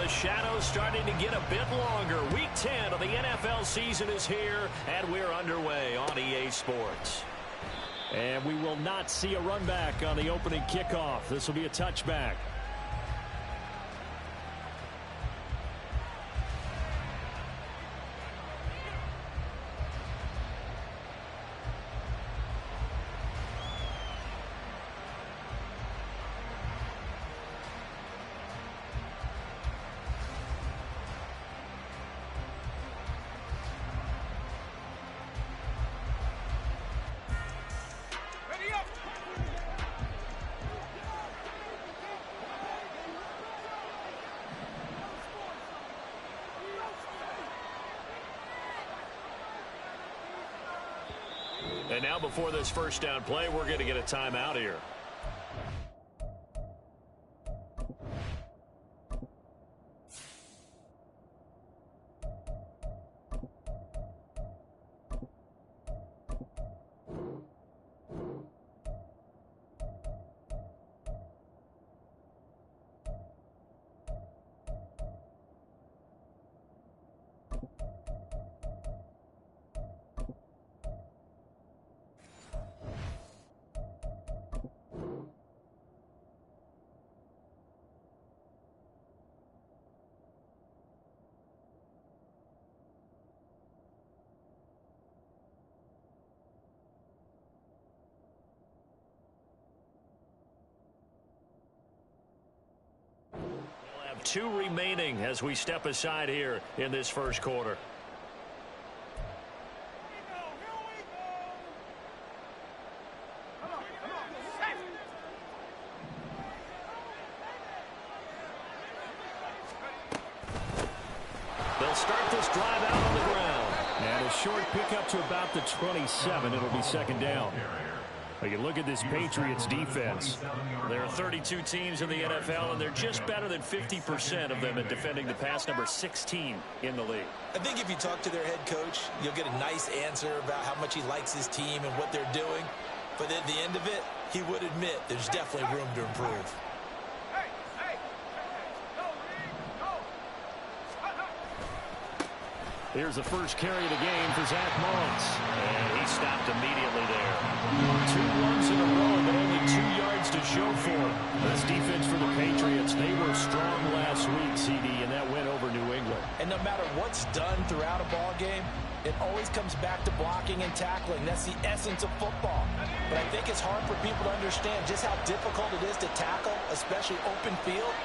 The shadow's starting to get a bit longer. Week 10 of the NFL season is here, and we're underway on EA Sports. And we will not see a run back on the opening kickoff. This will be a touchback. And now before this first down play, we're going to get a timeout here. Two remaining as we step aside here in this first quarter. They'll start this drive out on the ground. And a short pickup to about the 27. It'll be second down. You look at this Patriots defense. There are 32 teams in the NFL, and they're just better than 50% of them at defending the pass, number 16 in the league. I think if you talk to their head coach, you'll get a nice answer about how much he likes his team and what they're doing. But at the end of it, he would admit there's definitely room to improve. Here's the first carry of the game for Zach Mullins. And he stopped immediately there. 2 runs in a row, but only 2 yards to show for it. This defense for the Patriots, they were strong last week, CD, and that went over New England. And no matter what's done throughout a ball game, it always comes back to blocking and tackling. That's the essence of football. But I think it's hard for people to understand just how difficult it is to tackle, especially open field.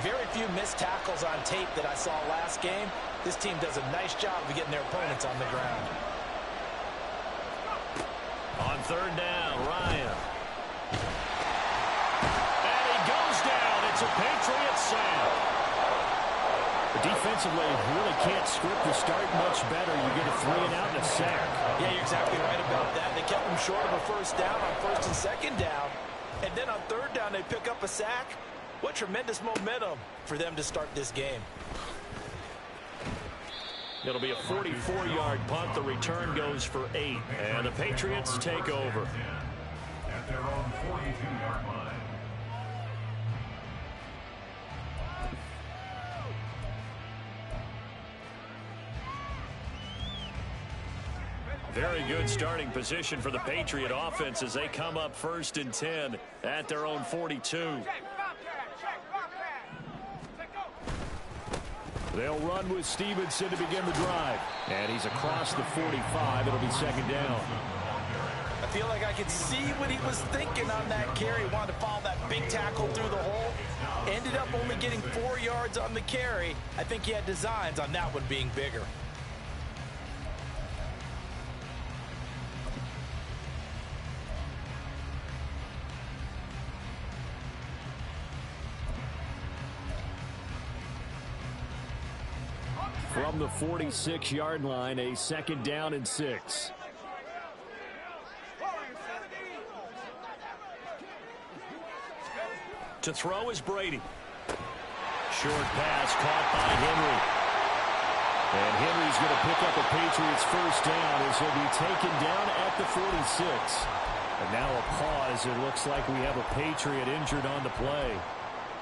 Very few missed tackles on tape that I saw last game. This team does a nice job of getting their opponents on the ground. On third down, Ryan. And he goes down. It's a Patriots sack. Defensively, really can't script the start much better. You get a 3 and out and a sack. Yeah, you're exactly right about that. They kept them short of a first down on first and second down. And then on third down, they pick up a sack. What tremendous momentum for them to start this game. It'll be a 44-yard punt. The return goes for 8. And the Patriots take over. At their own 42-yard line. Very good starting position for the Patriot offense as they come up first and 10 at their own 42. They'll run with Stevenson to begin the drive. And he's across the 45. It'll be second down. I feel like I could see what he was thinking on that carry. He wanted to follow that big tackle through the hole. Ended up only getting 4 yards on the carry. I think he had designs on that one being bigger. From the 46-yard line, a second down and 6. To throw is Brady. Short pass caught by Henry. And Henry's going to pick up a Patriots first down as he'll be taken down at the 46. And now a pause. It looks like we have a Patriot injured on the play.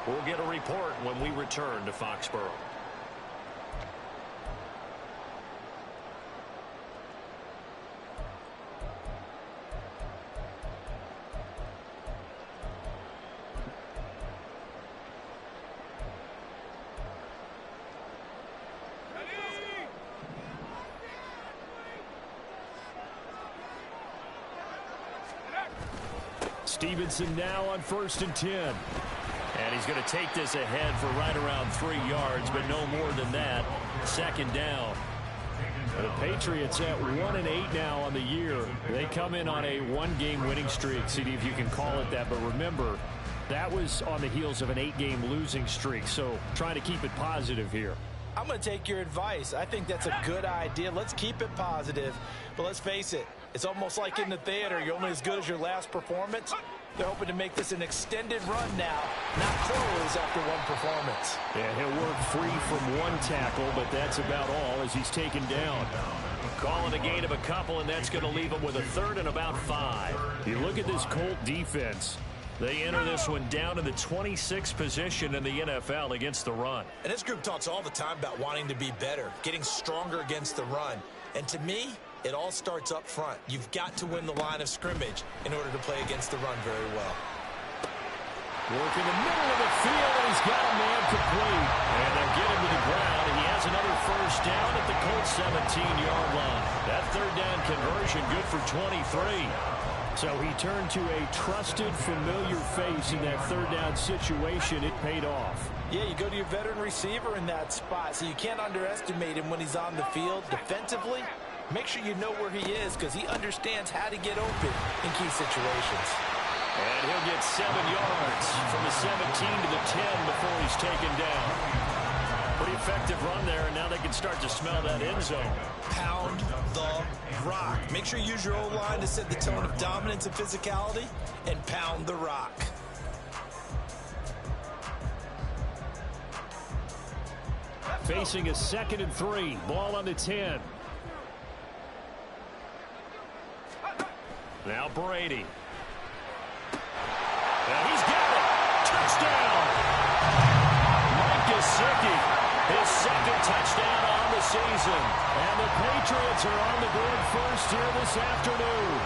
We'll get a report when we return to Foxborough. Stevenson now on 1st and 10. And he's going to take this ahead for right around 3 yards, but no more than that. 2nd down. The Patriots at 1-8 now on the year. They come in on a 1-game winning streak, CD, if you can call it that. But remember, that was on the heels of an 8-game losing streak. So trying to keep it positive here. I'm going to take your advice. I think that's a good idea. Let's keep it positive. But let's face it, it's almost like in the theater. You're only as good as your last performance. They're hoping to make this an extended run now, not close after one performance. Yeah, he'll work free from one tackle, but that's about all as he's taken down. Calling a gain of a couple, and that's going to leave him with a 3rd and about 5. You look at this Colt defense. They enter this one down in the 26th position in the NFL against the run. And this group talks all the time about wanting to be better, getting stronger against the run. And to me, it all starts up front. You've got to win the line of scrimmage in order to play against the run very well. Work in the middle of the field, and he's got a man complete. And they'll get him to the ground, and he has another 1st down at the Colts 17-yard line. That 3rd down conversion good for 23. So he turned to a trusted, familiar face in that 3rd down situation. It paid off. Yeah, you go to your veteran receiver in that spot, so you can't underestimate him when he's on the field. Defensively, make sure you know where he is because he understands how to get open in key situations. And he'll get 7 yards from the 17 to the 10 before he's taken down. Pretty effective run there, and now they can start to smell that end zone. Pound the rock. Make sure you use your O-line to set the tone of dominance and physicality, and pound the rock. Facing a 2nd and 3. Ball on the 10. Now Brady. And he's got it. Touchdown. Mike Gesicki, his 2nd touchdown on the season. And the Patriots are on the board first here this afternoon.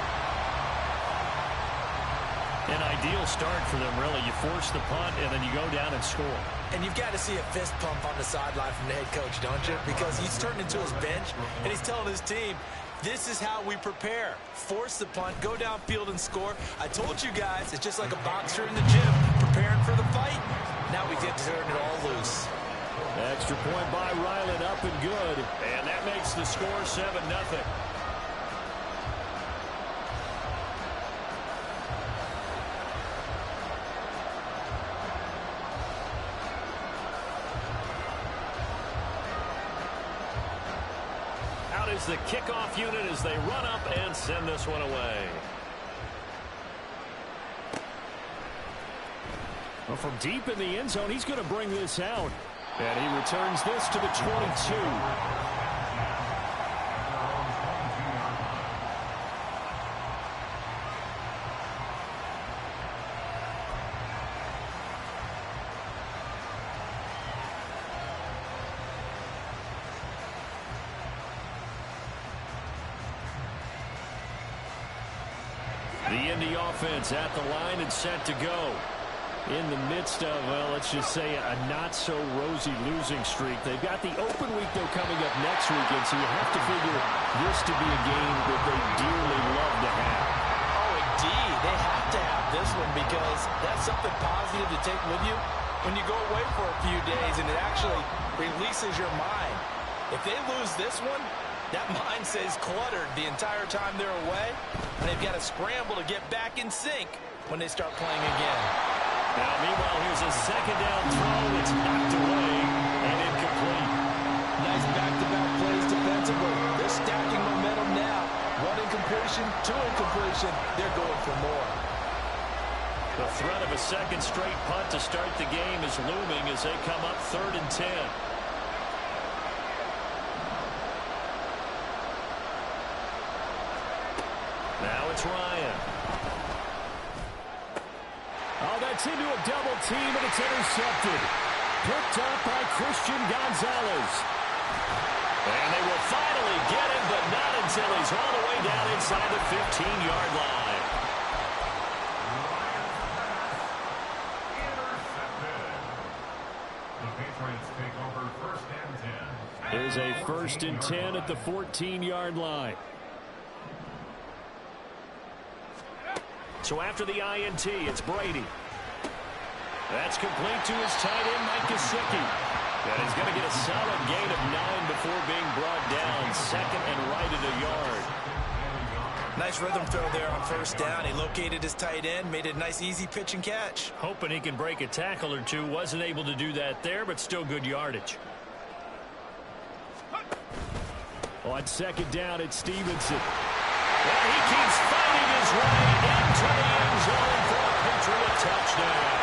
An ideal start for them, really. You force the punt, and then you go down and score. And you've got to see a fist pump on the sideline from the head coach, don't you? Because he's turned into his bench, and he's telling his team, this is how we prepare. Force the punt, go downfield and score. I told you guys, it's just like a boxer in the gym, preparing for the fight. Now we get to turn it all loose. Extra point by Ryland, up and good. And that makes the score 7-0. Out is the kickoff unit as they run up and send this one away. Well, from deep in the end zone, he's going to bring this out. And he returns this to the 22. The Indy offense at the line and set to go. In the midst of, well, let's just say a not-so-rosy losing streak. They've got the open week, though, coming up next weekend, so you have to figure this to be a game that they dearly love to have. Oh, indeed. They have to have this one because that's something positive to take with you when you go away for a few days, and it actually releases your mind. If they lose this one, that mind stays cluttered the entire time they're away, and they've got to scramble to get back in sync when they start playing again. Now, meanwhile, here's a 2nd down throw. It's knocked away and incomplete. Nice back-to-back plays defensively. They're stacking momentum now. 1 incompletion, 2 incompletion. They're going for more. The threat of a 2nd straight punt to start the game is looming as they come up 3rd and 10. Now it's Ryan. that's into a double team, and it's intercepted. Picked up by Christian Gonzalez. And they will finally get him, but not until he's all the way down inside the 15-yard line. The Patriots take over 1st and 10. There's a 1st and 10 at the 14-yard line. So after the INT, it's Brady. That's complete to his tight end, Mike Gesicki. And he's going to get a solid gain of 9 before being brought down. 2nd and right at a yard. Nice rhythm throw there on 1st down. He located his tight end, made it a nice easy pitch and catch. Hoping he can break a tackle or two. Wasn't able to do that there, but still good yardage. On 2nd down, it's Stevenson. And he keeps fighting his way into the end zone for a Patriot touchdown.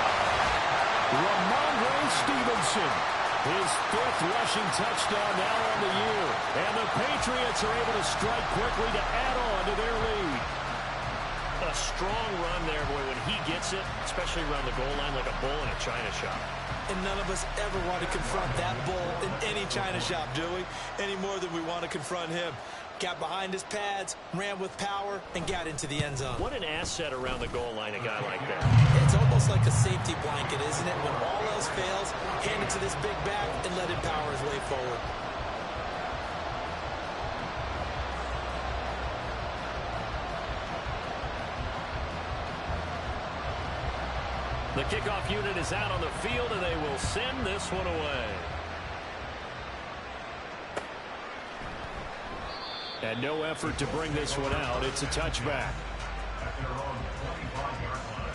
Ramondre Stevenson, his 5th rushing touchdown now on the year. And the Patriots are able to strike quickly to add on to their lead. A strong run there, boy, when he gets it, especially around the goal line like a bull in a china shop. And none of us ever want to confront that bull in any china shop, do we? Any more than we want to confront him. Got behind his pads, ran with power, and got into the end zone. What an asset around the goal line, a guy like that. It's almost like a safety blanket, isn't it? When all else fails, hand it to this big back and let him power his way forward. The kickoff unit is out on the field, and they will send this one away. And no effort to bring this one out. It's a touchback. At their own 25-yard line.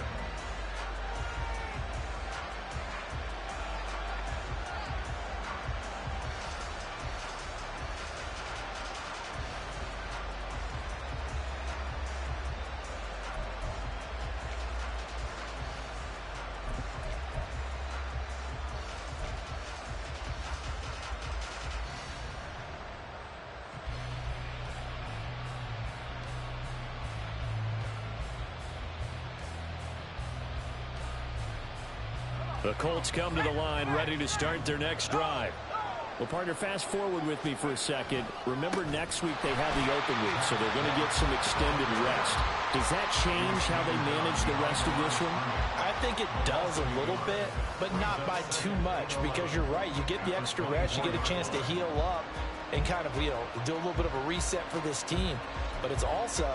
The Colts come to the line ready to start their next drive. Well, partner, fast forward with me for a second. Remember, next week they have the open week, so they're going to get some extended rest. Does that change how they manage the rest of this one? I think it does a little bit, but not by too much, because you're right. You get the extra rest, you get a chance to heal up and kind of, do a little bit of a reset for this team. But it's also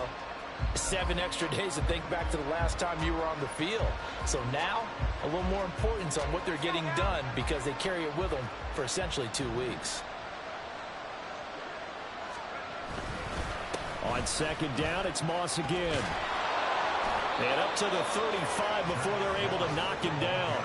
7 extra days to think back to the last time you were on the field. So now, a little more importance on what they're getting done because they carry it with them for essentially 2 weeks. On 2nd down, it's Moss again. And up to the 35 before they're able to knock him down.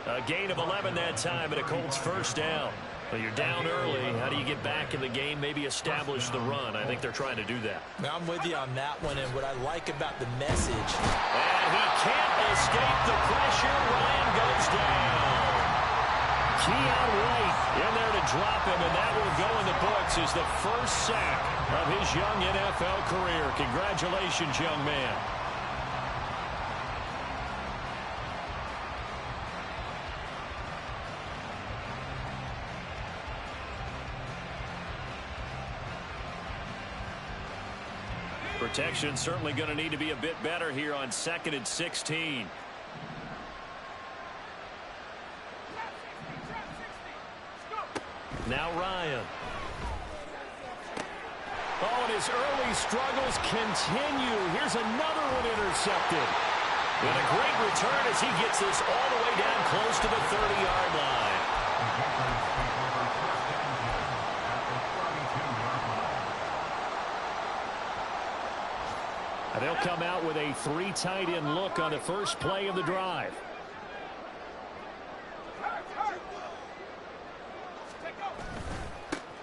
A gain of 11 that time, and a Colts 1st down. Well, you're down early. How do you get back in the game, maybe establish the run? I think they're trying to do that. Now, I'm with you on that one, and what I like about the message. And he can't escape the pressure. Ryan goes down. Keon White In there to drop him, and that will go in the books as the first sack of his young NFL career. Congratulations, young man. Protection certainly going to need to be a bit better here on 2nd and 16. Now Ryan. Oh, and his early struggles continue. Here's another one intercepted. And a great return as he gets this all the way down close to the 30-yard line. They'll come out with a 3 tight end look on the first play of the drive.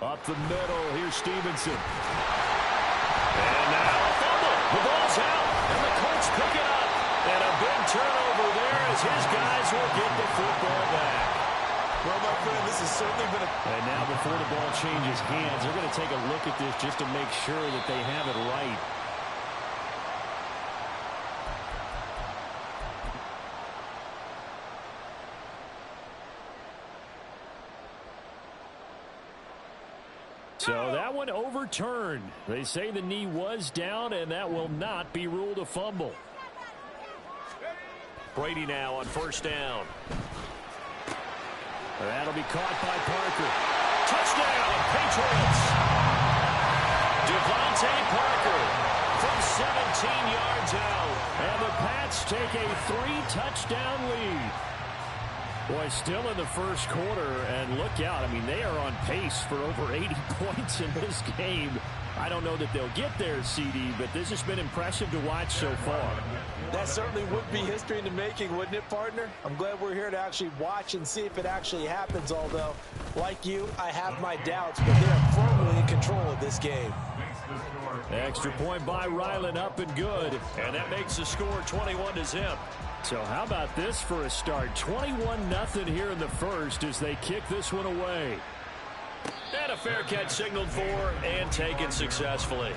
Up the middle, here's Stevenson. And now a fumble. The ball's out, and the Colts pick it up. And a big turnover there as his guys will get the football back. Well, my friend, this has certainly been a... And now before the ball changes hands, they're going to take a look at this just to make sure that they have it right. So that one overturned. They say the knee was down, and that will not be ruled a fumble. Brady now on first down. That'll be caught by Parker. Touchdown, Patriots. Devontae Parker from 17 yards out. And the Pats take a 3-touchdown lead. Boy, still in the first quarter, and look out. I mean, they are on pace for over 80 points in this game. I don't know that they'll get there, CD, but this has been impressive to watch so far. That certainly would be history in the making, wouldn't it, partner? I'm glad we're here to actually watch and see if it actually happens, although, like you, I have my doubts, but they're firmly in control of this game. Extra point by Ryland, up and good. And that makes the score 21-0. So how about this for a start? 21-0 here in the first as they kick this one away. And a fair catch signaled for and taken successfully.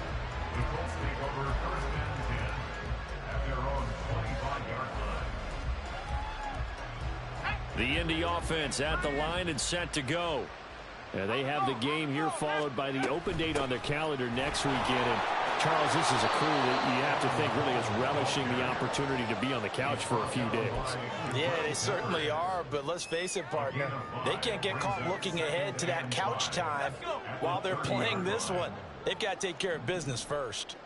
The Indy offense at the line and set to go. They have the game here followed by the open date on their calendar next weekend. And Charles, this is a crew that you have to think really is relishing the opportunity to be on the couch for a few days. Yeah, they certainly are, but let's face it, partner. They can't get caught looking ahead to that couch time while they're playing this one. They've got to take care of business first.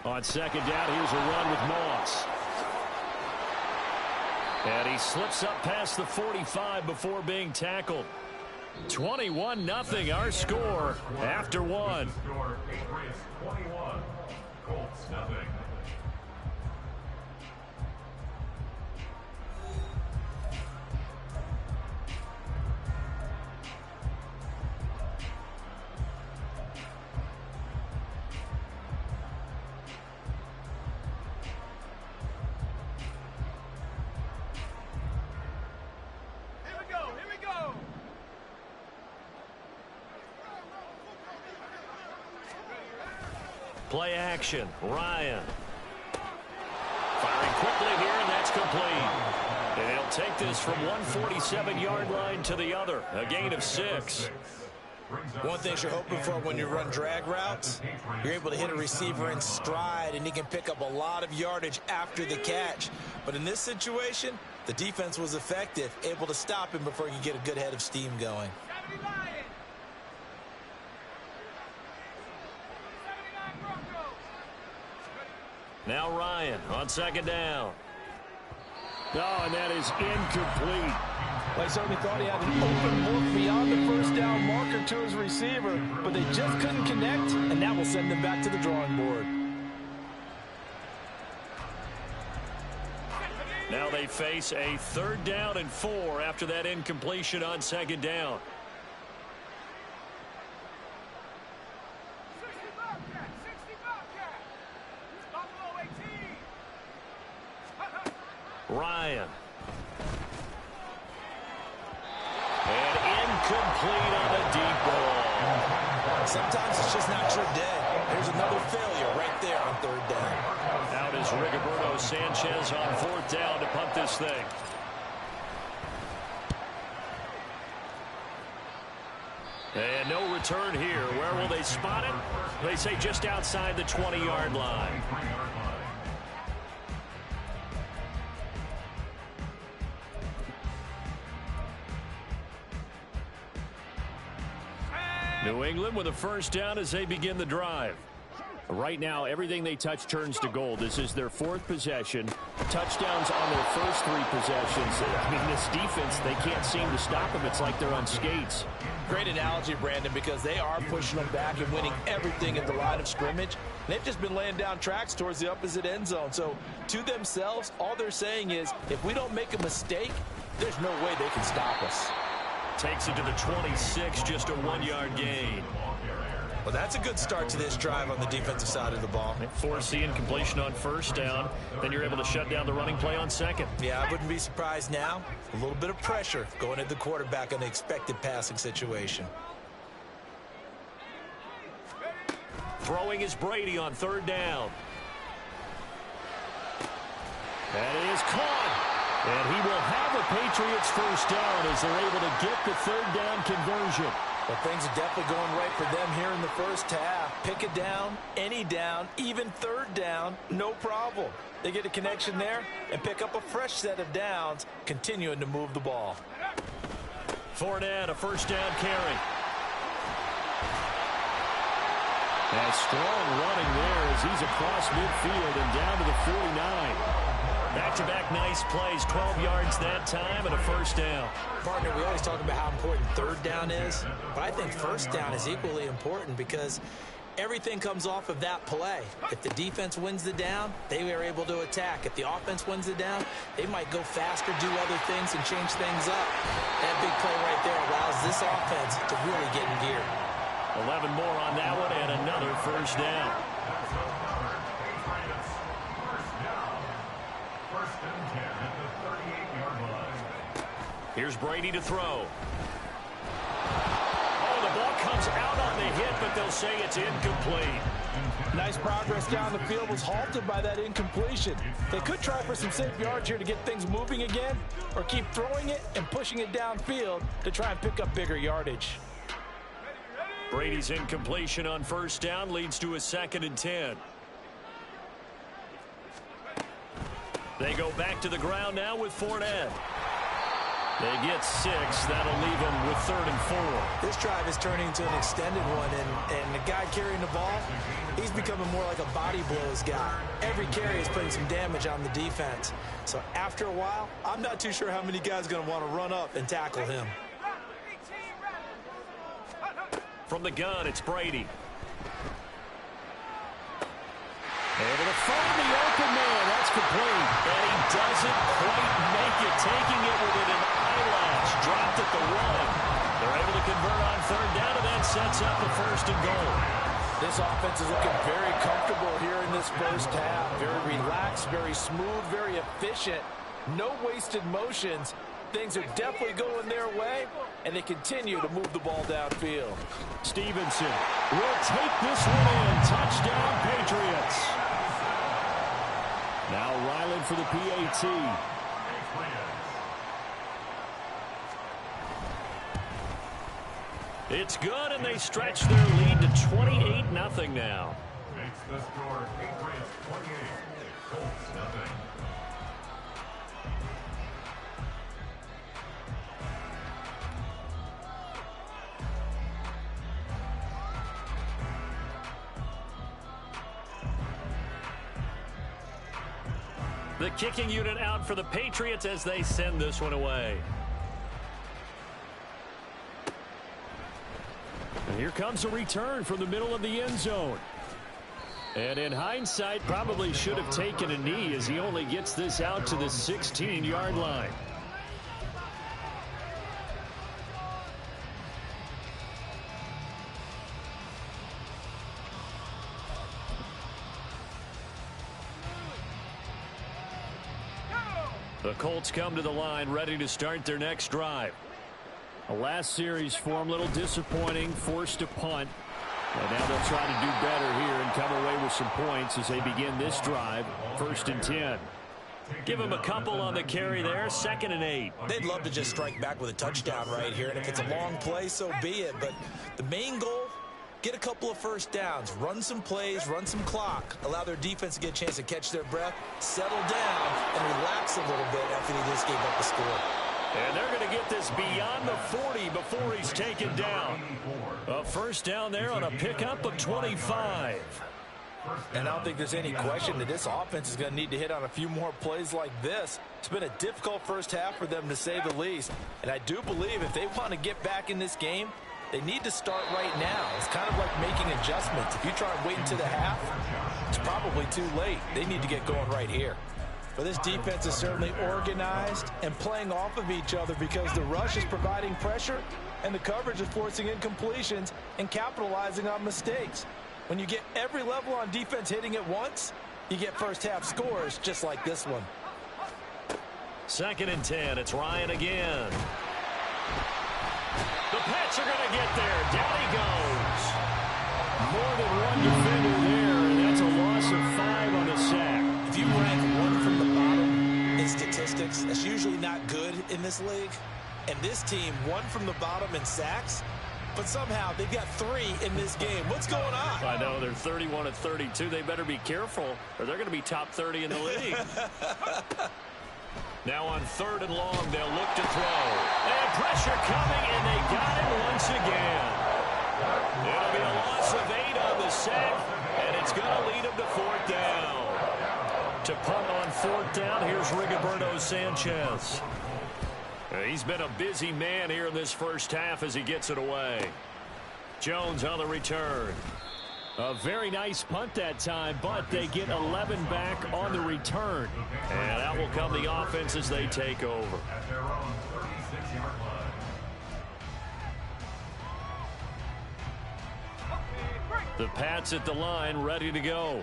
On second down, here's a run with Moss. And he slips up past the 45 before being tackled. 21-0 our score after one. Patriots 21, Colts nothing. Play action. Ryan. Firing quickly here, and that's complete. And they'll take this from 147-yard line to the other. A gain of 6. One thing you're hoping for when you run drag routes, you're able to hit a receiver in stride, and he can pick up a lot of yardage after the catch. But in this situation, the defense was effective, able to stop him before he could get a good head of steam going. Now Ryan on second down. Oh, and that is incomplete. Well, he certainly thought he had an open look beyond the first down marker to his receiver, but they just couldn't connect, and that will send them back to the drawing board. Now they face a 3rd down and 4 after that incompletion on second down. Ryan. And incomplete on a deep ball. Sometimes it's just not your day. There's another failure right there on 3rd down. Out is Rigoberto Sanchez on 4th down to punt this thing. And no return here. Where will they spot it? They say just outside the 20-yard line. New England with a first down as they begin the drive. Right now, everything they touch turns to gold. This is their 4th possession. Touchdowns on their first 3 possessions. I mean, this defense, they can't seem to stop them. It's like they're on skates. Great analogy, Brandon, because they are pushing them back and winning everything at the line of scrimmage. They've just been laying down tracks towards the opposite end zone. So, to themselves, all they're saying is, if we don't make a mistake, there's no way they can stop us. Takes it to the 26, just a 1-yard gain. Well, that's a good start to this drive on the defensive side of the ball. Force the incompletion on first down. Then you're able to shut down the running play on second. Yeah, I wouldn't be surprised now. A little bit of pressure going at the quarterback on the expected passing situation. Throwing is Brady on 3rd down. That is caught. And he will have a Patriots first down as they're able to get the third down conversion. Well, things are definitely going right for them here in the first half. Pick a down, any down, even third down, no problem. They get a connection there and pick up a fresh set of downs, continuing to move the ball. Fournette, a first down carry. And strong running there as he's across midfield and down to the 49. Back-to-back nice plays, 12 yards that time and a first down. Partner, we always talk about how important third down is, but I think first down is equally important because everything comes off of that play. If the defense wins the down, they are able to attack. If the offense wins the down, they might go faster, do other things, and change things up. That big play right there allows this offense to really get in gear. 11 more on that one and another first down. Here's Brady to throw. Oh, the ball comes out on the hit, but they'll say it's incomplete. Nice progress down the field was halted by that incompletion. They could try for some safe yards here to get things moving again, or keep throwing it and pushing it downfield to try and pick up bigger yardage. Brady's incompletion on first down leads to a 2nd and 10. They go back to the ground now with Fournette. They get 6. That'll leave them with 3rd and 4. This drive is turning into an extended one, and the guy carrying the ball, he's becoming more like a body blows guy. Every carry is putting some damage on the defense. So after a while, I'm not too sure how many guys are going to want to run up and tackle him. From the gun, it's Brady. Able to find the open man. That's complete. And he doesn't quite make it. Taking it within an eyelash. Dropped at the 1. They're able to convert on 3rd down, and that sets up a 1st and goal. This offense is looking very comfortable here in this first half. Very relaxed, very smooth, very efficient. No wasted motions. Things are definitely going their way, and they continue to move the ball downfield. Stevenson will take this one in. Touchdown, Patriots. Now Ryland for the PAT. It's good, and they stretch their lead to 28-0 now. Makes the score Patriots 28, Colts 0. The kicking unit out for the Patriots as they send this one away. And here comes a return from the middle of the end zone. And in hindsight, probably should have taken a knee as he only gets this out to the 16-yard line. The Colts come to the line ready to start their next drive. The last series for him, a little disappointing, forced to punt. And now they'll try to do better here and come away with some points as they begin this drive, 1st and 10. Give him a couple on the carry there, 2nd and 8. They'd love to just strike back with a touchdown right here, and if it's a long play, so be it. But the main goal, get a couple of first downs, run some plays, run some clock, allow their defense to get a chance to catch their breath, settle down, and relax a little bit after they just gave up the score. And they're going to get this beyond the 40 before he's taken down. A first down there on a pickup of 25. And I don't think there's any question that this offense is going to need to hit on a few more plays like this. It's been a difficult first half for them, to say the least. And I do believe if they want to get back in this game, they need to start right now. It's kind of like making adjustments. If you try and wait until the half, it's probably too late. They need to get going right here. But this defense is certainly organized and playing off of each other because the rush is providing pressure and the coverage is forcing incompletions and capitalizing on mistakes. When you get every level on defense hitting at once, you get first half scores just like this one. 2nd and 10. It's Ryan again. The Pats are going to get there. Down he goes. More than one defender there, and that's a loss of 5 on the sack. If you rank one from the bottom in statistics, that's usually this league, and this team won from the bottom in sacks, but somehow they've got 3 in this game. What's going on? I know, they're 31-32. They better be careful, or they're going to be top 30 in the league. Now on 3rd and long, they'll look to throw. And pressure coming, and they got him once again. It'll be a loss of 8 on the sack, and it's going to lead them to 4th down. To punt on 4th down, here's Rigoberto Sanchez. He's been a busy man here in this first half as he gets it away. Jones on the return. A very nice punt that time, but they get 11 back on the return. And that will come the offense as they take over. At their own 36-yard line. The Pats at the line, ready to go.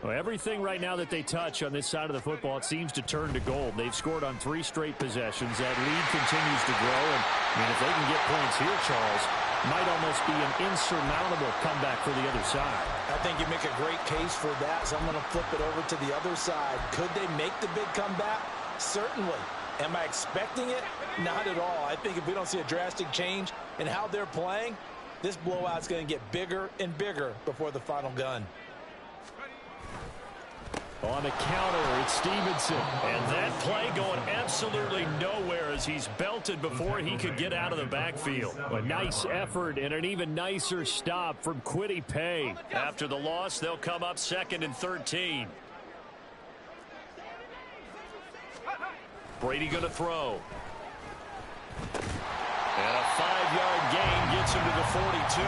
Well, everything right now that they touch on this side of the football, it seems to turn to gold. They've scored on 3 straight possessions. That lead continues to grow. And I mean, if they can get points here, Charles, might almost be an insurmountable comeback for the other side. I think you make a great case for that, so I'm going to flip it over to the other side. Could they make the big comeback? Certainly. Am I expecting it? Not at all. I think if we don't see a drastic change in how they're playing, this blowout's going to get bigger and bigger before the final gun. On the counter, it's Stevenson. And that play going absolutely nowhere as he's belted before he could get out of the backfield. A nice effort and an even nicer stop from Kwity Paye. After the loss, they'll come up 2nd and 13. Brady going to throw. And a 5-yard gain gets him to the 42.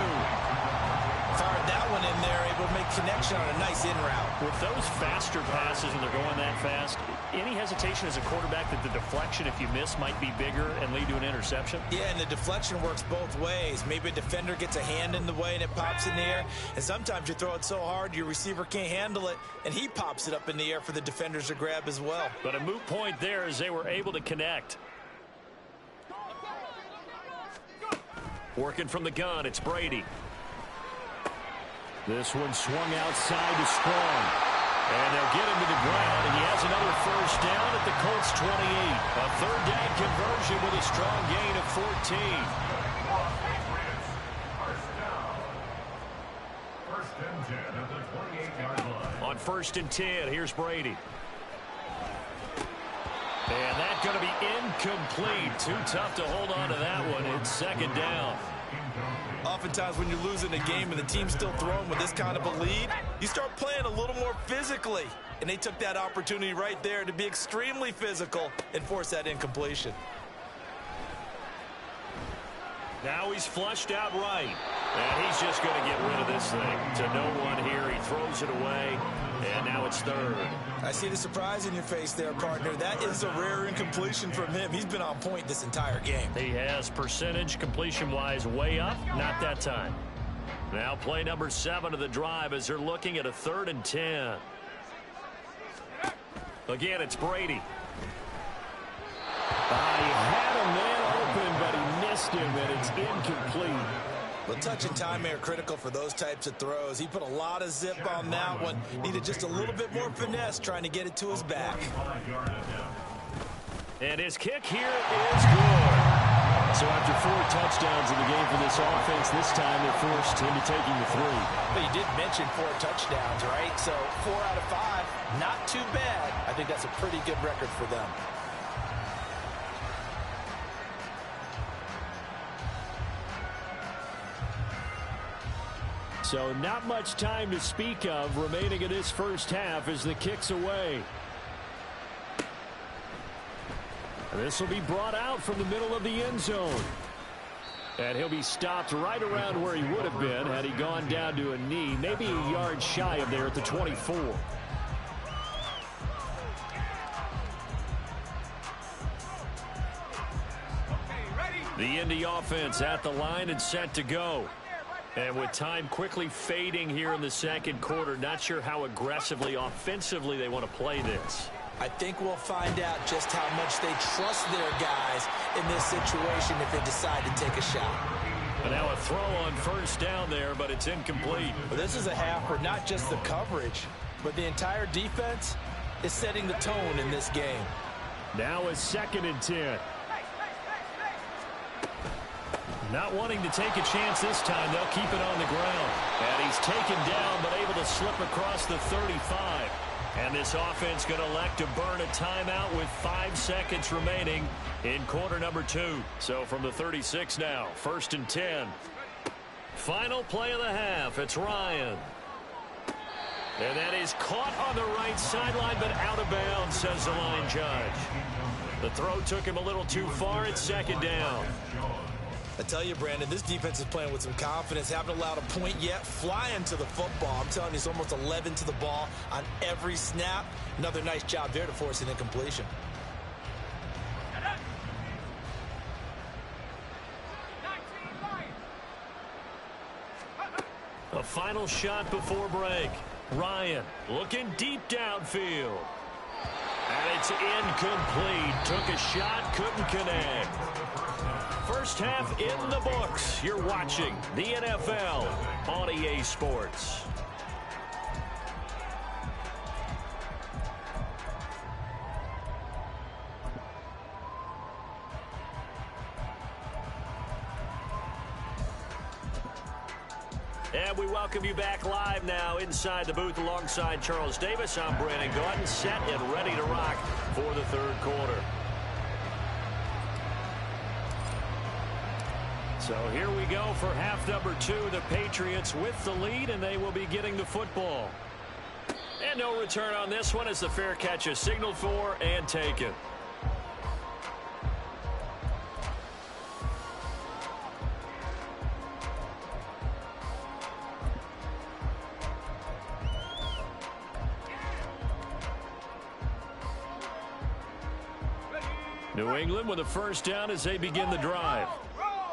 Fired that one in there, able to make connection on a nice in route. With those faster passes and they're going that fast, any hesitation as a quarterback that the deflection, if you miss, might be bigger and lead to an interception? Yeah, and the deflection works both ways. Maybe a defender gets a hand in the way and it pops in the air. And sometimes you throw it so hard your receiver can't handle it, and he pops it up in the air for the defenders to grab as well. But a moot point there as they were able to connect. Working from the gun, it's Brady. This one swung outside to Strong. And they'll get him to the ground, and he has another first down at the Colts 28. A 3rd down conversion with a strong gain of 14. First and 10 at the 28-yard line. On 1st and 10, here's Brady. And that's going to be incomplete. Too tough to hold on to that one. It's 2nd down. Oftentimes when you're losing a game and the team's still throwing with this kind of a lead, you start playing a little more physically. And they took that opportunity right there to be extremely physical and force that incompletion. Now he's flushed out right. And he's just going to get rid of this thing. To no one here. He throws it away. And now it's 3rd. I see the surprise in your face there, partner. That is a rare incompletion from him. He's been on point this entire game. He has percentage completion-wise way up. Not that time. Now play number 7 of the drive as they're looking at a 3rd and 10. Again, it's Brady. He had a man open, but he missed him, and it's incomplete. Well, touch and time are critical for those types of throws. He put a lot of zip on that one. Needed just a little bit more finesse trying to get it to his back. And his kick here is good. So after 4 touchdowns in the game for this offense, this time they're forced into taking the 3. But you did mention 4 touchdowns, right? So 4 out of 5, not too bad. I think that's a pretty good record for them. So not much time to speak of remaining in this first half as the kick's away. This will be brought out from the middle of the end zone. And he'll be stopped right around where he would have been had he gone down to a knee, maybe a yard shy of there at the 24. The Indy offense at the line and set to go. And with time quickly fading here in the 2nd quarter, not sure how aggressively, offensively they want to play this. I think we'll find out just how much they trust their guys in this situation if they decide to take a shot. And now a throw on 1st down there, but it's incomplete. Well, this is a half where not just the coverage, but the entire defense is setting the tone in this game. Now a 2nd and 10. Not wanting to take a chance this time. They'll keep it on the ground. And he's taken down, but able to slip across the 35. And this offense going to elect to burn a timeout with 5 seconds remaining in quarter number 2. So from the 36 now, 1st and 10. Final play of the half. It's Ryan. And that is caught on the right sideline, but out of bounds, says the line judge. The throw took him a little too far. It's 2nd down. I tell you, Brandon, this defense is playing with some confidence. Haven't allowed a point yet. Flying to the football. I'm telling you, it's almost 11 to the ball on every snap. Another nice job there to force an incompletion. A final shot before break. Ryan looking deep downfield. And it's incomplete. Took a shot, couldn't connect. First half in the books. You're watching the NFL on EA Sports. And we welcome you back live now inside the booth alongside Charles Davis. I'm Brandon Gaudin, set and ready to rock for the 3rd quarter. So here we go for half number 2. The Patriots with the lead, and they will be getting the football. And no return on this one as the fair catch is signaled for and taken. New England with a first down as they begin the drive.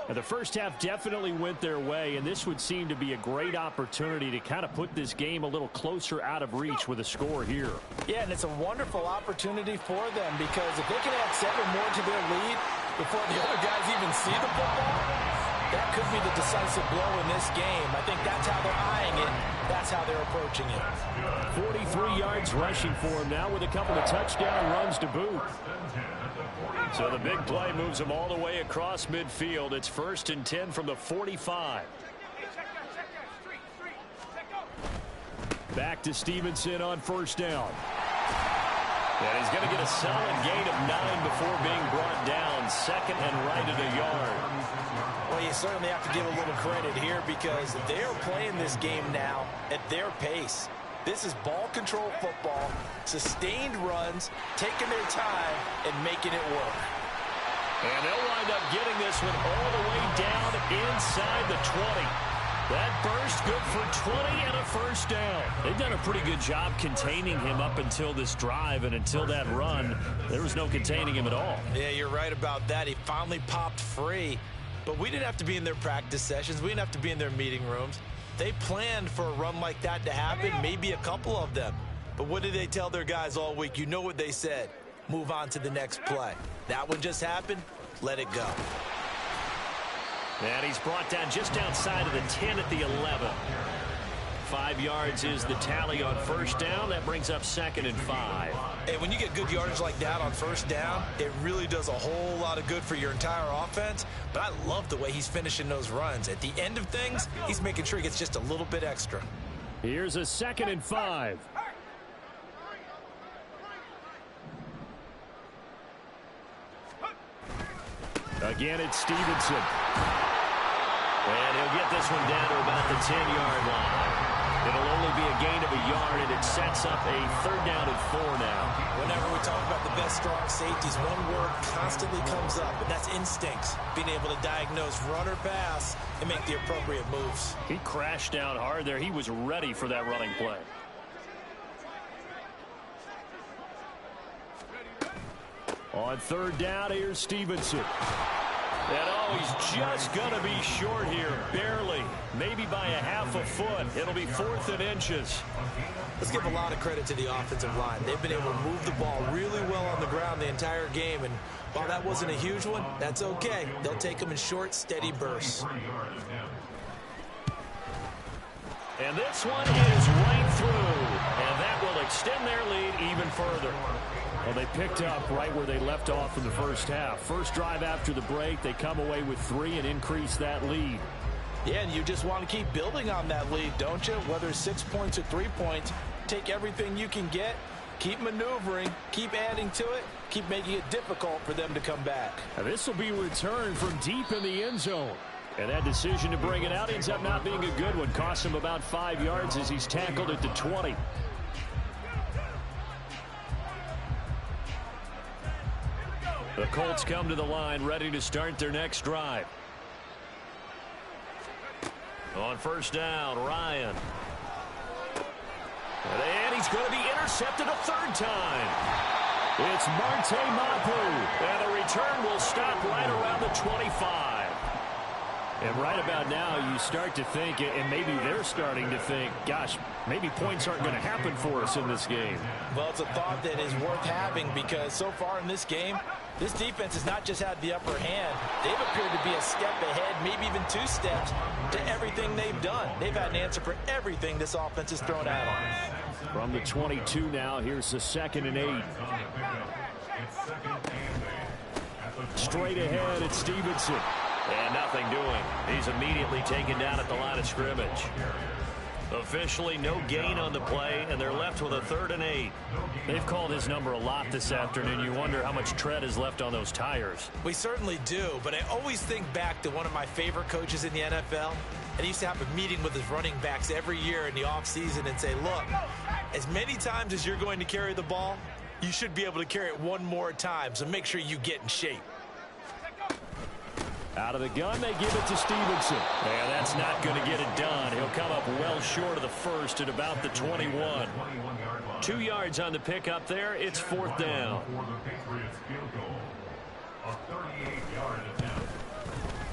And the first half definitely went their way, and this would seem to be a great opportunity to kind of put this game a little closer out of reach with a score here. Yeah, and it's a wonderful opportunity for them because if they can add 7 more to their lead before the other guys even see the football, that could be the decisive blow in this game. I think that's how they're eyeing it. That's how they're approaching it. 43 yards rushing for him now with a couple of touchdown runs to boot. So the big play moves them all the way across midfield. It's 1st and 10 from the 45. Back to Stevenson on first down. And he's going to get a solid gain of 9 before being brought down. 2nd and right at a yard. Well, you certainly have to give a little credit here because they are playing this game now at their pace. This is ball control football, sustained runs, taking their time, and making it work. And they'll wind up getting this one all the way down inside the 20. That burst good for 20 and a first down. They've done a pretty good job containing him up until this drive, and until that run, there was no containing him at all. Yeah, you're right about that. He finally popped free. But we didn't have to be in their practice sessions. We didn't have to be in their meeting rooms. They planned for a run like that to happen, maybe a couple of them. But what did they tell their guys all week? You know what they said. Move on to the next play. That one just happened. Let it go. And he's brought down just outside of the 10 at the 11. 5 yards is the tally on first down. That brings up 2nd and 5. Hey, when you get good yardage like that on first down, it really does a whole lot of good for your entire offense. But I love the way he's finishing those runs. At the end of things, he's making sure he gets just a little bit extra. Here's a 2nd and 5. Again, it's Stevenson. And he'll get this one down to about the 10-yard line. It'll only be a gain of a yard, and it sets up a 3rd down and 4 now. Whenever we talk about the best strong safeties, one word constantly comes up, and that's instincts. Being able to diagnose run or pass and make the appropriate moves. He crashed down hard there. He was ready for that running play. On 3rd down, here's Stevenson. And oh, he's just going to be short here, barely, maybe by a half a foot. It'll be 4th and inches. Let's give a lot of credit to the offensive line. They've been able to move the ball really well on the ground the entire game, and while that wasn't a huge one, that's okay. They'll take them in short, steady bursts. And this one is right through, and that will extend their lead even further. Well, they picked up right where they left off in the first half. First drive after the break, they come away with 3 and increase that lead. Yeah, and you just want to keep building on that lead, don't you? Whether it's 6 points or 3 points, take everything you can get, keep maneuvering, keep adding to it, keep making it difficult for them to come back. Now, this will be returned from deep in the end zone. And that decision to bring it out ends up not being a good one. Costs him about 5 yards as he's tackled at the 20. The Colts come to the line, ready to start their next drive. On first down, Ryan. And he's going to be intercepted a third time. It's Marte Mapu. And the return will stop right around the 25. And right about now, you start to think, and maybe they're starting to think, gosh, maybe points aren't going to happen for us in this game. Well, it's a thought that is worth having because so far in this game, this defense has not just had the upper hand. They've appeared to be a step ahead, maybe even 2 steps to everything they've done. They've had an answer for everything this offense has thrown at them. From the 22 now, here's the 2nd and 8. Straight ahead, it's Stevenson. And nothing doing. He's immediately taken down at the line of scrimmage. Officially no gain on the play, and they're left with a 3rd and 8. They've called his number a lot this afternoon. You wonder how much tread is left on those tires. We certainly do, but I always think back to one of my favorite coaches in the NFL. And he used to have a meeting with his running backs every year in the offseason and say, look, as many times as you're going to carry the ball, you should be able to carry it one more time, so make sure you get in shape. Out of the gun, they give it to Stevenson. Yeah, that's not going to get it done. He'll come up well short of the first at about the 21. 2 yards on the pickup there. It's 4th down.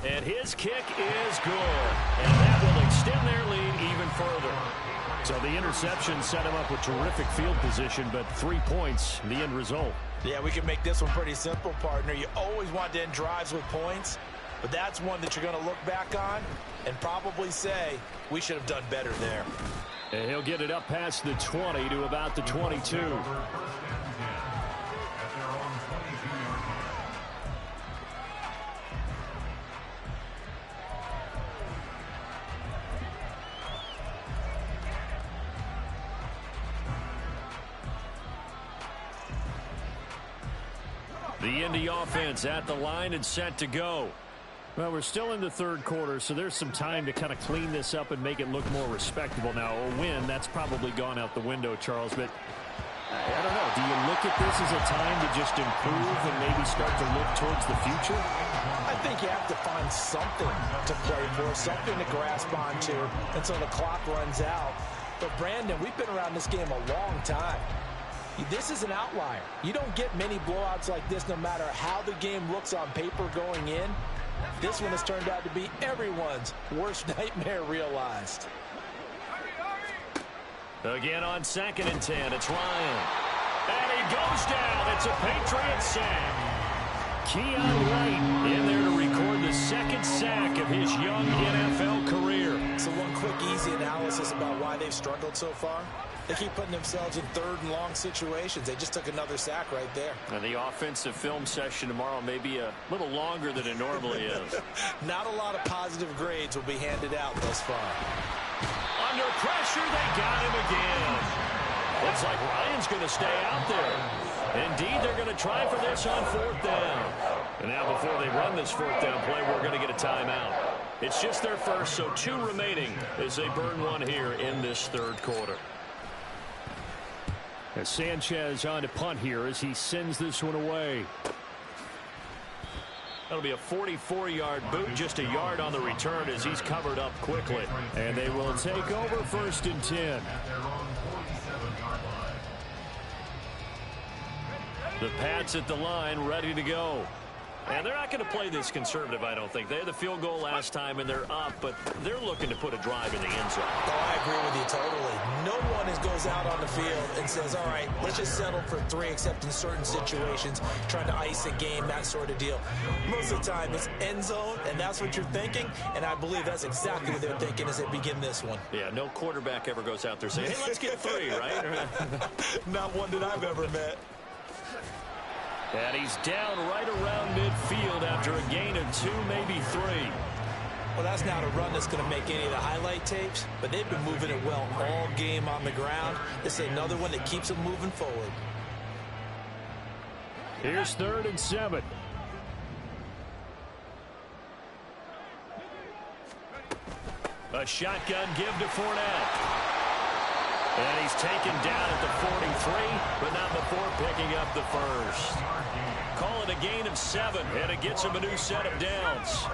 And his kick is good. And that will extend their lead even further. So the interception set him up with terrific field position, but 3 points, the end result. Yeah, we can make this one pretty simple, partner. You always want to end drives with points. But that's one that you're going to look back on and probably say, we should have done better there. And he'll get it up past the 20 to about the 22. The Indy offense at the line and set to go. Well, we're still in the 3rd quarter, so there's some time to kind of clean this up and make it look more respectable. Now, a win, that's probably gone out the window, Charles, but I don't know. Do you look at this as a time to just improve and maybe start to look towards the future? I think you have to find something to play for, something to grasp onto until the clock runs out. But, Brandon, we've been around this game a long time. This is an outlier. You don't get many blowouts like this no matter how the game looks on paper going in. This one has turned out to be everyone's worst nightmare realized. Again on 2nd and 10, it's Ryan. And he goes down. It's a Patriot sack. Keon Wright in there to record the 2nd sack of his young NFL career. So one quick, easy analysis about why they've struggled so far. They keep putting themselves in 3rd and long situations. They just took another sack right there. And the offensive film session tomorrow may be a little longer than it normally is. Not a lot of positive grades will be handed out thus far. Under pressure, they got him again. Looks like Ryan's going to stay out there. Indeed, they're going to try for this on 4th down. And now before they run this 4th down play, we're going to get a timeout. It's just their first, so 2 remaining as they burn one here in this 3rd quarter. As Sanchez on to punt here as he sends this one away. That'll be a 44-yard boot, just a yard on the return as he's covered up quickly. And they will take over 1st and 10. The Pats at the line, ready to go. And they're not going to play this conservative, I don't think. They had the field goal last time, and they're up, but they're looking to put a drive in the end zone. Oh, I agree with you totally. No one goes out on the field and says, all right, let's just settle for 3, except in certain situations, trying to ice a game, that sort of deal. Most of the time, it's end zone, and that's what you're thinking, and I believe that's exactly what they're thinking as they begin this one. Yeah, no quarterback ever goes out there saying, hey, let's get 3, right? Not one that I've ever met. And he's down right around midfield after a gain of 2, maybe 3. Well, that's not a run that's going to make any of the highlight tapes, but they've been moving it well all game on the ground. This is another one that keeps them moving forward. Here's 3rd and 7. A shotgun give to Fournette. And he's taken down at the 43, but not before picking up the first. Call it a gain of 7, and it gets him a new set of downs.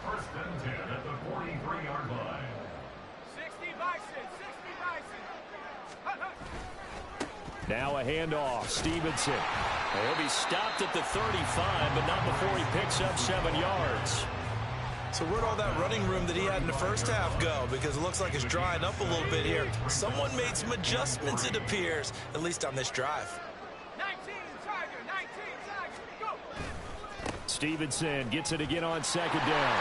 First and 10 at the 43-yard line. 60 Bison, 60 Bison. Now a handoff. Stevenson. He'll be stopped at the 35, but not before he picks up 7 yards. So where'd all that running room that he had in the first half go? Because it looks like it's drying up a little bit here. Someone made some adjustments, it appears, at least on this drive. 19 Tiger, 19 Tiger, go! Stevenson gets it again on 2nd down.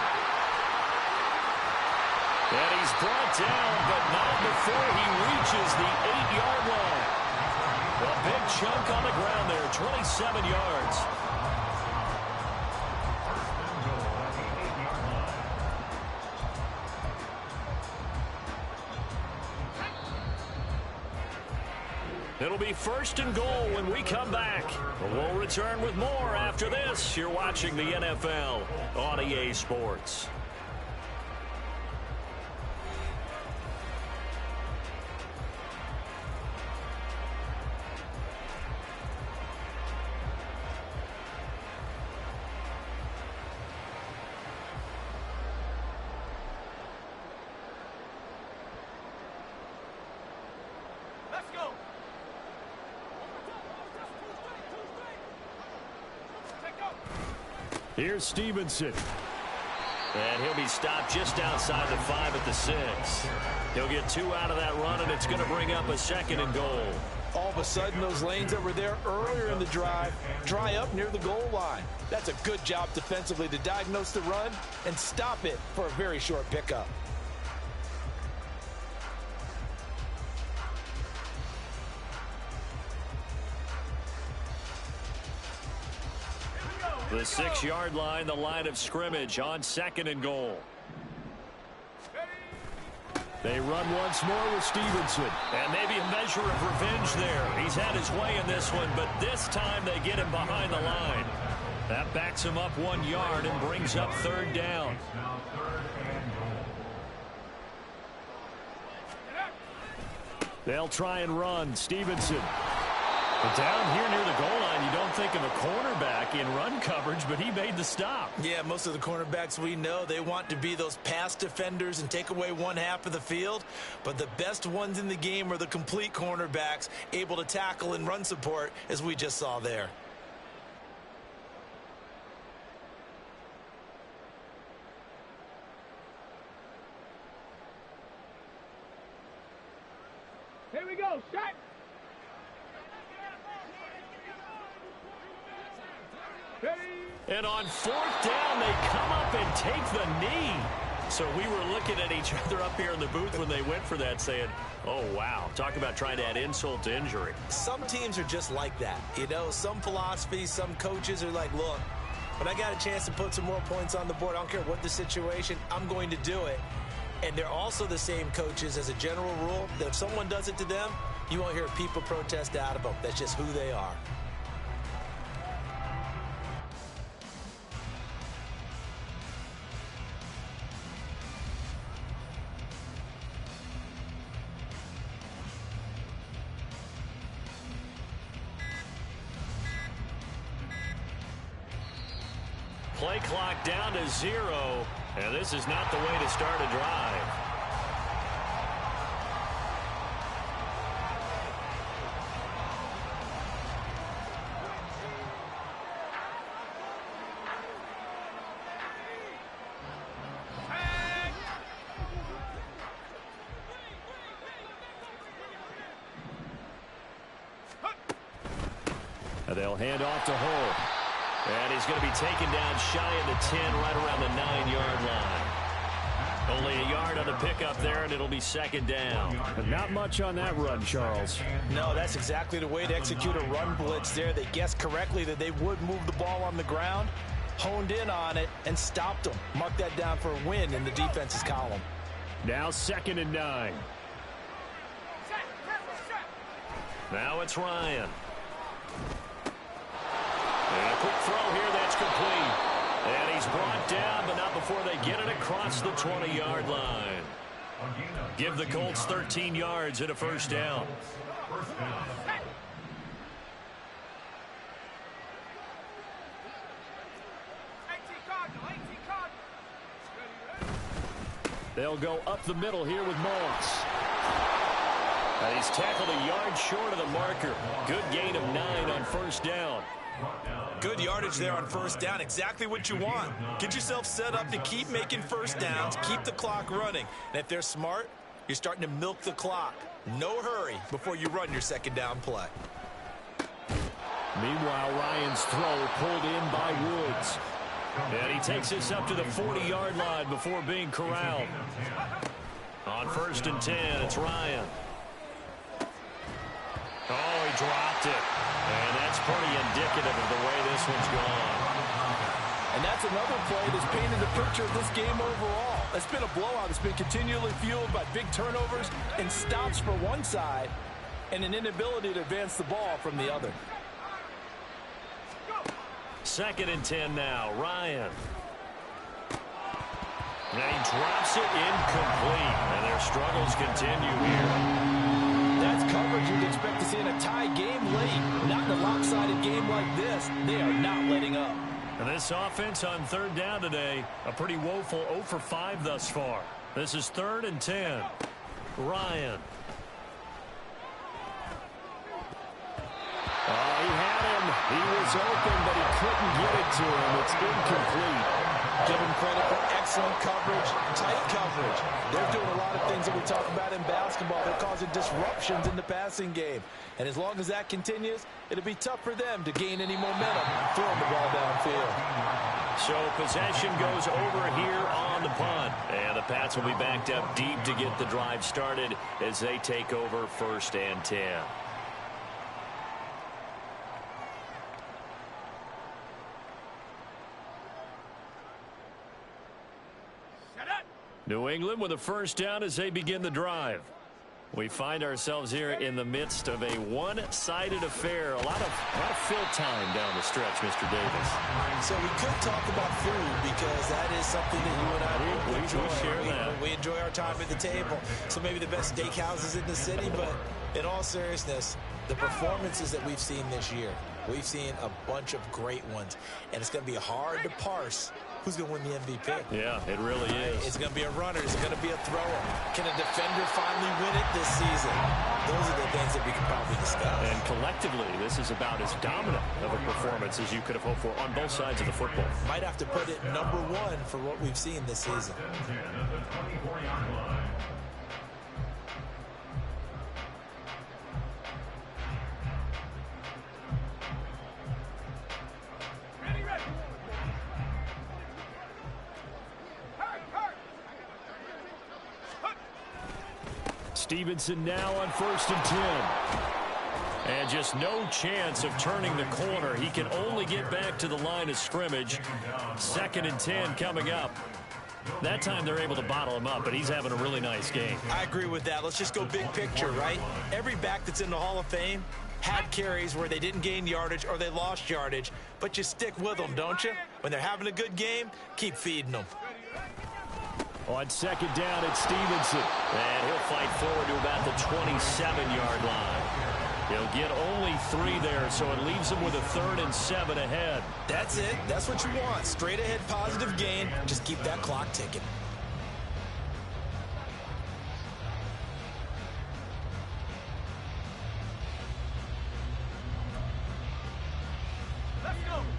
And he's brought down, but not before he reaches the 8-yard line. A big chunk on the ground there, 27 yards. It'll be 1st and goal when we come back. We'll return with more after this. You're watching the NFL on EA Sports. Let's go! Here's Stevenson. And he'll be stopped just outside the 5 at the 6. He'll get 2 out of that run, and it's going to bring up a 2nd and goal. All of a sudden, those lanes that were there earlier in the drive dry up near the goal line. That's a good job defensively to diagnose the run and stop it for a very short pickup. The 6-yard line, the line of scrimmage on 2nd and goal. They run once more with Stevenson. And maybe a measure of revenge there. He's had his way in this one, but this time they get him behind the line. That backs him up 1 yard and brings up 3rd down. Now 3rd and goal. They'll try and run. Stevenson. But down here near the goal line, you don't think of a cornerback in run coverage, but he made the stop. Yeah, most of the cornerbacks we know, they want to be those pass defenders and take away one half of the field. But the best ones in the game are the complete cornerbacks, able to tackle and run support, as we just saw there. Here we go, shot! And on 4th down, they come up and take the knee. So we were looking at each other up here in the booth when they went for that saying, oh, wow, talk about trying to add insult to injury. Some teams are just like that. You know, some philosophies, some coaches are like, look, when I got a chance to put some more points on the board, I don't care what the situation, I'm going to do it. And they're also the same coaches as a general rule that if someone does it to them, you won't hear people protest out of them. That's just who they are. Play clock down to 0, and this is not the way to start a drive. And they'll hand off to Hull. And he's going to be taken down shy of the 10, right around the 9-yard line. Only a yard on the pickup there, and it'll be second down. But not much on that run, Charles. No, that's exactly the way to execute a run blitz there. They guessed correctly that they would move the ball on the ground, honed in on it, and stopped them. Mark that down for a win in the defense's column. Now 2nd and 9. Now it's Ryan. And a quick throw here that's complete. And he's brought down, but not before they get it across the 20-yard line. Give the Colts 13 yards and a first down. They'll go up the middle here with Moss. And he's tackled a yard short of the marker. Good gain of 9 on first down. Good yardage there on first down. Exactly what you want. Get yourself set up to keep making first downs, keep the clock running. And if they're smart, you're starting to milk the clock. No hurry before you run your second down play. Meanwhile, Ryan's throw pulled in by Woods. And he takes this up to the 40-yard line before being corralled. On 1st and 10, it's Ryan. Oh, he dropped it. And that's pretty indicative of the way this one's gone. And that's another play that's painted the picture of this game overall. It's been a blowout. It's been continually fueled by big turnovers and stops for one side and an inability to advance the ball from the other. 2nd and 10 now. Ryan. And he drops it incomplete. And their struggles continue here. That's coverage you'd expect to see in a tie game late. Not in a lopsided game like this. They are not letting up. And this offense on 3rd down today, a pretty woeful 0 for 5 thus far. This is 3rd and 10. Ryan. He had him. He was open, but he couldn't get it to him. It's incomplete. Give him credit for excellent coverage, tight coverage. They're doing a lot of things that we talk about in basketball. They're causing disruptions in the passing game. And as long as that continues, it'll be tough for them to gain any momentum throwing the ball downfield. So possession goes over here on the punt. And the Pats will be backed up deep to get the drive started as they take over 1st and 10. New England with a first down as they begin the drive. We find ourselves here in the midst of a one-sided affair. A lot of fill time down the stretch, Mr. Davis. So we could talk about food because that is something that you and I enjoy. We share that. We enjoy our time at the table. So maybe the best steakhouses in the city, but in all seriousness, the performances that we've seen this year, we've seen a bunch of great ones, and it's going to be hard to parse who's going to win the MVP. Yeah, it really is. It's going to be a runner. Is it going to be a thrower? Can a defender finally win it this season? Those are the things that we can probably discuss. And collectively, this is about as dominant of a performance as you could have hoped for on both sides of the football. Might have to put it number 1 for what we've seen this season. Stevenson now on 1st and 10. And just no chance of turning the corner. He can only get back to the line of scrimmage. 2nd and 10 coming up. That time they're able to bottle him up, but he's having a really nice game. I agree with that. Let's just go big picture, right? Every back that's in the Hall of Fame had carries where they didn't gain yardage or they lost yardage, but you stick with them, don't you? When they're having a good game, keep feeding them. On 2nd down, it's Stevenson. And he'll fight forward to about the 27-yard line. He'll get only 3 there, so it leaves him with a 3rd and 7 ahead. That's it. That's what you want. Straight ahead positive gain. Just keep that clock ticking.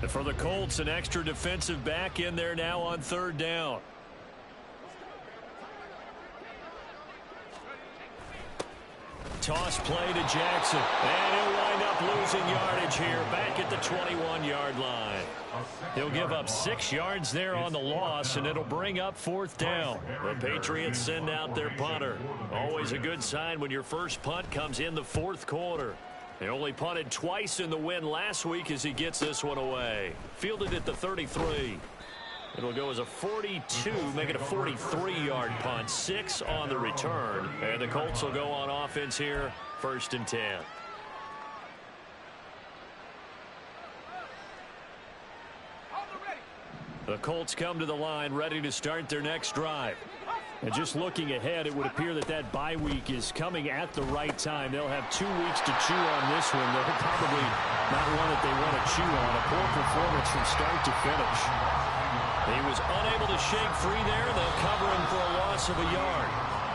And for the Colts, an extra defensive back in there now on 3rd down. toss play to Jackson. And he'll wind up losing yardage here back at the 21-yard line. He'll give up 6 yards there on the loss, and it'll bring up 4th down. The Patriots send out their punter. Always a good sign when your first punt comes in the 4th quarter. He only punted twice in the win last week as he gets this one away. Fielded at the 33. It'll go as a 42, make it a 43-yard punt. 6 on the return. And the Colts will go on offense here, 1st and 10. The Colts come to the line, ready to start their next drive. And just looking ahead, it would appear that that bye week is coming at the right time. They'll have 2 weeks to chew on this one. They're probably not one that they want to chew on. A poor performance from start to finish. He was unable to shake free there. They'll cover him for a loss of a yard.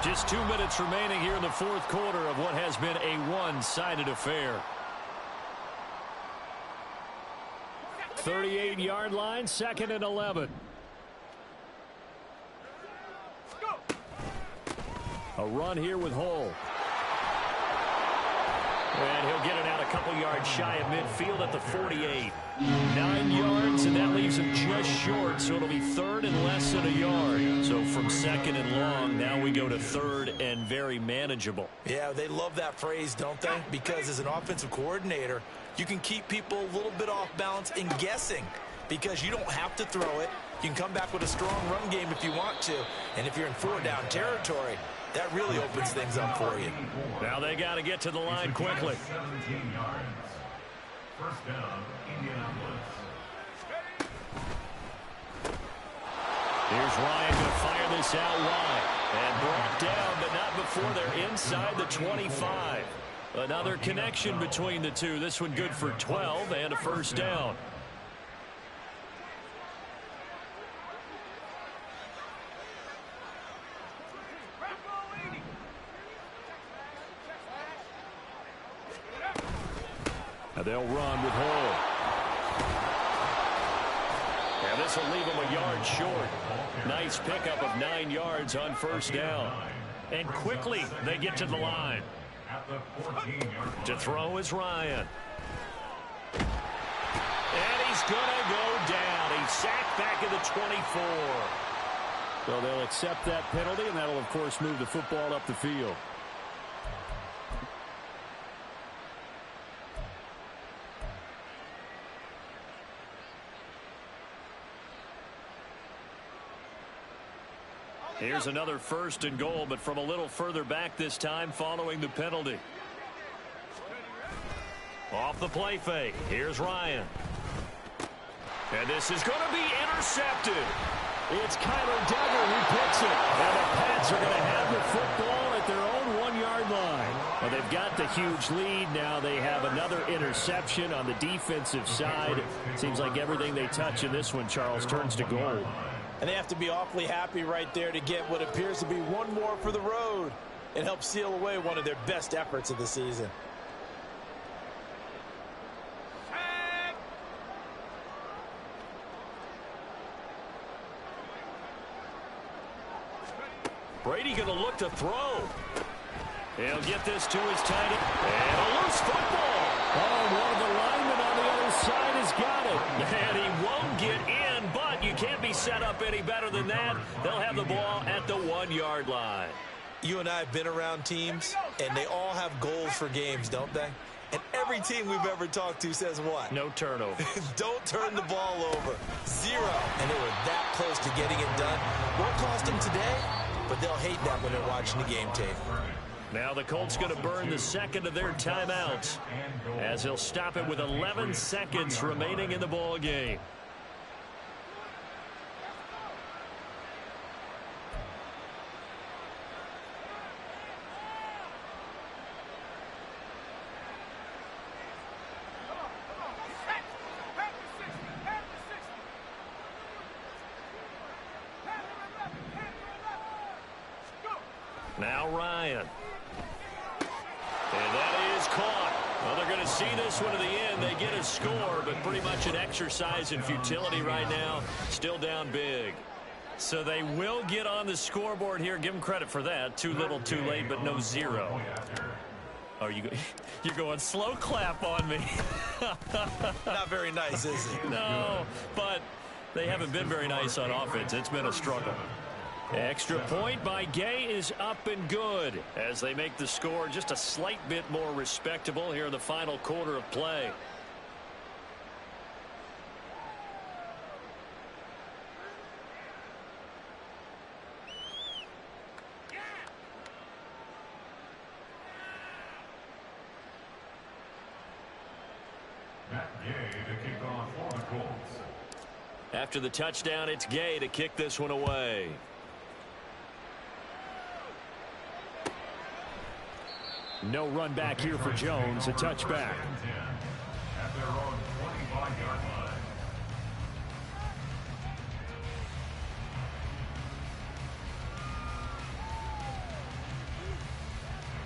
Just 2 minutes remaining here in the 4th quarter of what has been a one-sided affair. 38-yard line, 2nd and 11. A run here with Hull. And he'll get it out a couple yards shy of midfield at the 48. 9 yards, and that leaves him just short, so it'll be 3rd and less than a yard. So from 2nd and long, now we go to 3rd and very manageable. Yeah, they love that phrase, don't they? Because as an offensive coordinator, you can keep people a little bit off balance and guessing because you don't have to throw it. You can come back with a strong run game if you want to. And if you're in 4-down territory, that really opens things up for you. Now they got to get to the line quickly. 17 yards. 1st down, Indianapolis. Here's Ryan going to fire this out wide. And brought down, but not before they're inside the 25. Another connection between the two. This one good for 12 and a 1st down. Now they'll run with Hull. And this will leave them a yard short. Nice pickup of 9 yards on 1st down. And quickly they get to the line. To throw is Ryan. And he's going to go down. He's sacked back at the 24. So they'll accept that penalty, and that'll, of course, move the football up the field. Here's another 1st and goal, but from a little further back this time following the penalty. Off the play fake. Here's Ryan. And this is going to be intercepted. It's Kyler Duggar who picks it. And the Pats are going to have the football at their own 1-yard line. Well, they've got the huge lead. Now they have another interception on the defensive side. Seems like everything they touch in this one, Charles, turns to gold. And they have to be awfully happy right there to get what appears to be one more for the road and help seal away one of their best efforts of the season. Brady going to look to throw. He'll get this to his tight end. And a loose football. Oh, one of the linemen on the other side has got it. And he won't get in, but you can't be set up any better than that. They'll have the ball at the 1-yard line. You and I have been around teams, and they all have goals for games, don't they? And every team we've ever talked to says what? No turnover. Don't turn the ball over. 0. And they were that close to getting it done. Won't cost them today, but they'll hate that when they're watching the game tape. Now the Colts going to burn the 2nd of their timeouts as he'll stop it with 11 seconds remaining in the ball game. Now Ryan. And that is caught. Well, they're going to see this one to the end. They get a score, but pretty much an exercise in futility right now. Still down big. So they will get on the scoreboard here. Give them credit for that. Too little, too late, but no 0. You're going slow clap on me. Not very nice, is it? No, but they haven't been very nice on offense. It's been a struggle. Extra point by Gay is up and good as they make the score just a slight bit more respectable here in the final quarter of play. After the touchdown, it's Gay to kick this one away. No run back here for Jones. A touchback. At their own 25-yard line.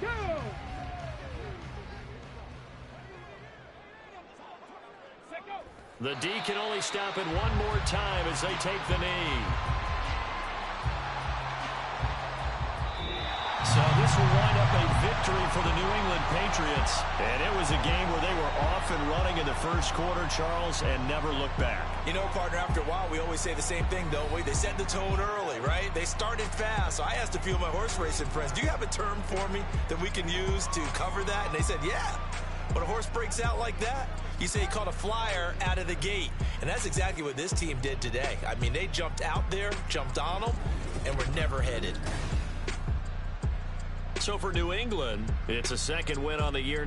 Go! Set, go! The D can only stop it one more time as they take the knee. So this will wind up a victory for the New England Patriots. And it was a game where they were off and running in the first quarter, Charles, and never looked back. You know, partner, after a while, we always say the same thing, don't we? They set the tone early, right? They started fast. So I asked a few of my horse racing friends, do you have a term for me that we can use to cover that? And they said, yeah. When a horse breaks out like that, you say he caught a flyer out of the gate. And that's exactly what this team did today. I mean, they jumped out there, jumped on them, and were never headed. So for New England, it's a second win on the year.